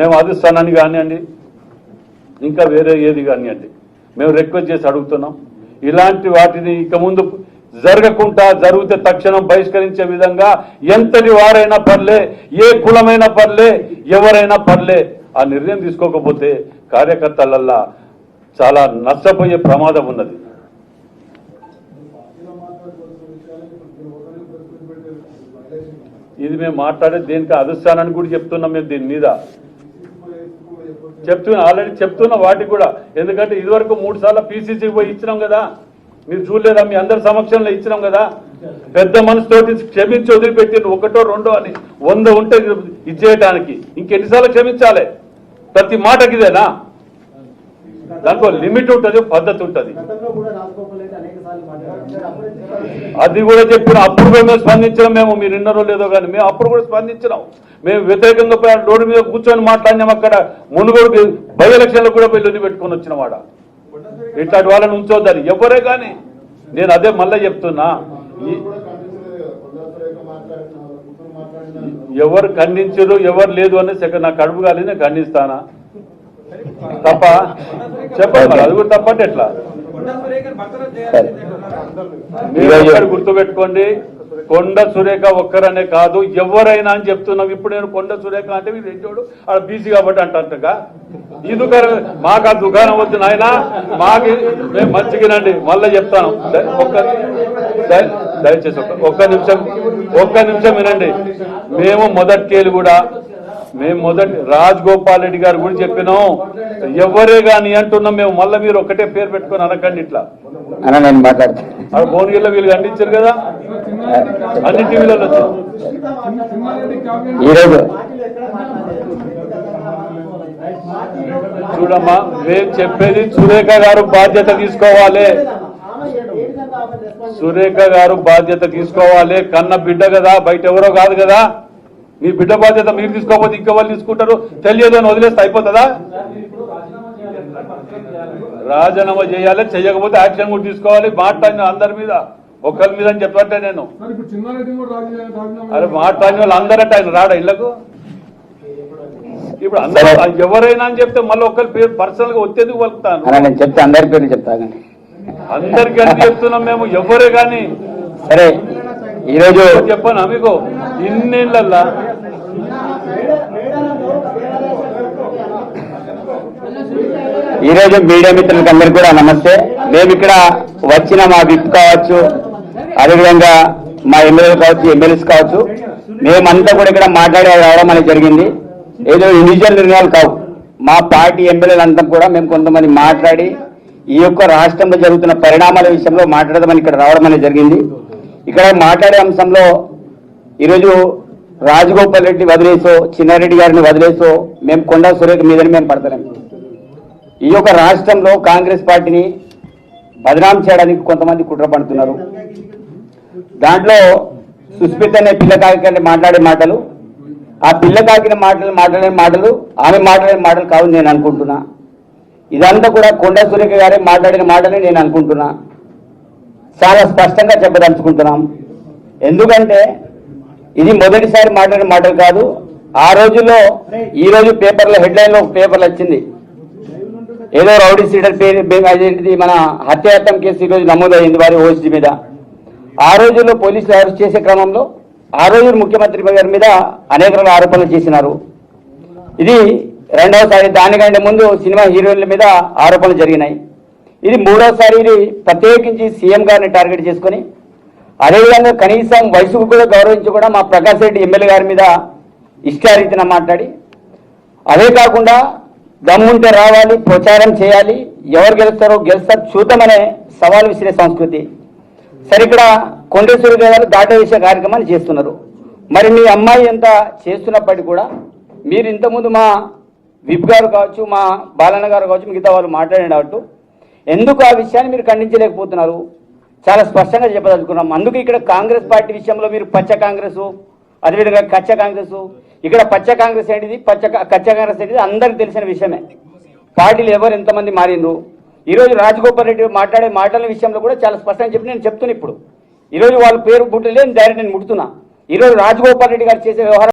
మేము అధిష్టానాన్ని కానివ్వండి ఇంకా వేరే ఏది కానివ్వండి మేము రిక్వెస్ట్ చేసి అడుగుతున్నాం. ఇలాంటి వాటిని ఇక ముందు జరగకుండా జరిగితే తక్షణం బహిష్కరించే విధంగా ఎంతటి వారైనా పర్లే, ఏ కులమైనా పర్లే, ఎవరైనా పర్లే ఆ నిర్ణయం తీసుకోకపోతే కార్యకర్తలల్లా చాలా నష్టపోయే ప్రమాదం ఉన్నది. ఇది మేము మాట్లాడే దేనికి అధిష్టానాన్ని కూడా చెప్తున్నాం. మేము దీని మీద ఆల్రెడీ చెప్తున్నా వాటికి కూడా. ఎందుకంటే ఇదివరకు 3 సార్లు పీసీసీకి పోయి ఇచ్చినాం కదా, మీరు చూడలేదా? మీ అందరి సమక్షంలో ఇచ్చినాం కదా. పెద్ద మనసుతోటి క్షమించి వదిలిపెట్టిండు, 1, 2 అని 100 ఉంటే ఇచ్చేయడానికి ఇంకెన్నిసార్లు క్షమించాలి? ప్రతి మాటకి ఇదేనా? దాంట్లో లిమిట్ ఉంటుంది, పద్ధతి ఉంటుంది. అది కూడా చెప్పిన అప్పుడు మేము స్పందించినాం. మీరు విన్నారో లేదో కానీ మేము అప్పుడు కూడా స్పందించినాం. మేము వ్యతిరేకంగా రోడ్డు మీద కూర్చొని మాట్లాడినాం. అక్కడ మునుగోడు బై ఎలక్షన్లో కూడా వెళ్ళి పెట్టుకొని వచ్చిన వాడ ఇట్లాంటి వాళ్ళని ఉంచొద్దని ఎవరే కానీ. నేను అదే మళ్ళీ చెప్తున్నా, ఎవరు ఖండించరు ఎవరు లేదు అని నా కడుపు కాలేదు, నేను ఖండిస్తానా? తప్ప చెప్పండి మరి, అది కూడా తప్పంటే ఎట్లా? మీరు గుర్తుపెట్టుకోండి, కొండ సురేఖ ఒక్కరనే కాదు ఎవరైనా అని చెప్తున్నాం. ఇప్పుడు నేను కొండ సురేఖ అంటే మీరు రెడ్డోడు ఆడ బీసీ కాబట్టి అంటగా ఈ దుకాణం మాకు ఆ దుకాణం వద్దు నాయన, మాకు మేము మంచిగానండి. మళ్ళీ చెప్తాను, దయచేసి ఒక్క నిమిషం వినండి. మేము మొదటి రాజగోపాల్ రెడ్డి గారు కూడా చెప్పినాం, ఎవరే కానీ అంటున్నాం మేము. మళ్ళీ మీరు ఒకటే పేరు పెట్టుకొని అనకండి ఇట్లా. నేను మాట్లాడుతాను, భువనగిరిలో వీళ్ళు ఖండించారు కదా, అన్ని టీవీలలో వచ్చారు. చూడమ్మా, మేము చెప్పేది సురేఖ గారు బాధ్యత తీసుకోవాలి. సురేఖ గారు బాధ్యత తీసుకోవాలి. కన్న బిడ్డ కదా, బయట ఎవరో కాదు కదా. మీ బిడ్డ బాధ్యత మీరు తీసుకోకపోతే ఇంకా వాళ్ళు తీసుకుంటారు. తెలియదు అని వదిలేస్తే అయిపోతుందా? రాజీనామా చేయాలి, చేయకపోతే యాక్షన్ కూడా తీసుకోవాలి. మాట్లాడిన అందరి మీద, ఒక్కరి మీద అని చెప్పంటే నేను అరే మాట్లాడిన వాళ్ళు అందరంటే ఆయన రాడా ఇళ్లకు? ఇప్పుడు అందరూ ఎవరైనా అని చెప్తే మళ్ళీ ఒక్కరి పేరు పర్సనల్ గా వచ్చేందుకు వలుపుతాను. నేను చెప్తే అందరి పేరు చెప్తాను, అందరికీ అని చెప్తున్నాం మేము. ఎవరే కానీ సరే ఈరోజు చెప్పనా మీకు, ఇన్నేళ్ళల్లా ఈరోజు మీడియా మిత్రులకు అందరికీ కూడా నమస్తే. మేము ఇక్కడ వచ్చిన మా విప్ కావచ్చు, అదేవిధంగా మా ఎమ్మెల్యేలు కావచ్చు, ఎమ్మెల్యేస్ కావచ్చు, మేమంతా కూడా ఇక్కడ మాట్లాడే రావడం అనేది జరిగింది. ఏదో ఇండివిజువల్ నిర్ణయాలు కావు. మా పార్టీ ఎమ్మెల్యేలంతా కూడా మేము కొంతమంది మాట్లాడి ఈ యొక్క రాష్ట్రంలో జరుగుతున్న పరిణామాల విషయంలో మాట్లాడదామని ఇక్కడ రావడం అనేది జరిగింది. ఇక్కడ మాట్లాడే అంశంలో ఈరోజు రాజగోపాల్ రెడ్డి వదిలేసో, చిన్నారెడ్డి గారిని వదిలేసో మేము కొండా సురేఖ మీదని మేము పడతలేము. ఈ యొక్క రాష్ట్రంలో కాంగ్రెస్ పార్టీని బదనాం చేయడానికి కొంతమంది కుట్ర పడుతున్నారు. దాంట్లో సుస్మిత అనే పిల్లకాకి మాట్లాడే మాటలు, ఆ పిల్లకాకిన మాట్లాడే మాటలు ఆమె మాట్లాడే మాటలు కావు నేను అనుకుంటున్నా. ఇదంతా కూడా కొండా సురేఖ గారే మాట్లాడిన మాటలే నేను అనుకుంటున్నా. చాలా స్పష్టంగా చెప్పదలుచుకుంటున్నాం. ఎందుకంటే ఇది మొదటిసారి మాట్లాడిన మాటలు కాదు. ఆ రోజుల్లో ఈ రోజు పేపర్లో హెడ్లైన్లో ఒక పేపర్లు వచ్చింది, ఏదో రౌడీ సీడర్ పేరు మన హత్యాయత్నం కేసు ఈరోజు నమోదైంది వారి ఓసీ మీద. ఆ రోజుల్లో పోలీసులు అరెస్ట్ చేసే క్రమంలో ఆ రోజు ముఖ్యమంత్రి గారి మీద అనేక రకాల ఆరోపణలు చేసినారు. ఇది రెండవసారి. దానికంటే ముందు సినిమా హీరోయిన్ల మీద ఆరోపణలు జరిగినాయి. ఇది మూడోసారి. ఇది ప్రత్యేకించి సీఎం గారిని టార్గెట్ చేసుకొని, అదేవిధంగా కనీసం వయసుకు కూడా గౌరవించి కూడా మా ప్రకాష్ రెడ్డి ఎమ్మెల్యే గారి మీద ఇష్టారీతిన మాట్లాడి, అదే కాకుండా దమ్ముంటే రావాలి, ప్రచారం చేయాలి, ఎవరు గెలుస్తారో గెలుస్తారు చూద్దామనే సవాల్ విసిరే సంస్కృతి. సరే, ఇక్కడ కొండేశ్వరి గారు దాటవేసే కార్యక్రమాన్ని చేస్తున్నారు. మరి మీ అమ్మాయి ఎంత చేస్తున్నప్పటికీ కూడా మీరు ఇంతకుముందు మా విప్ గారు కావచ్చు, మా బాలన్న గారు కావచ్చు, మిగతా వాళ్ళు మాట్లాడినట్టు ఎందుకు ఆ విషయాన్ని మీరు ఖండించలేకపోతున్నారు? చాలా స్పష్టంగా చెప్పదలుచుకున్నాం. అందుకు ఇక్కడ కాంగ్రెస్ పార్టీ విషయంలో మీరు పచ్చ కాంగ్రెస్, అదేవిధంగా కచ్చ కాంగ్రెస్, ఇక్కడ పచ్చ కాంగ్రెస్ ఏంటిది, కచ్చ కాంగ్రెస్ ఏంటిది అందరికి తెలిసిన విషయమే. పార్టీలు ఎవరు ఎంతమంది మారిండ్రు. ఈరోజు రాజగోపాల్ రెడ్డి మాట్లాడే మాటల విషయంలో కూడా చాలా స్పష్టంగా చెప్పి నేను చెప్తున్నా. ఇప్పుడు ఈరోజు వాళ్ళ పేరు బుట్టలే డైరెక్ట్ నేను ముడుతున్నా. ఈరోజు రాజగోపాల్ రెడ్డి గారు చేసే వ్యవహారం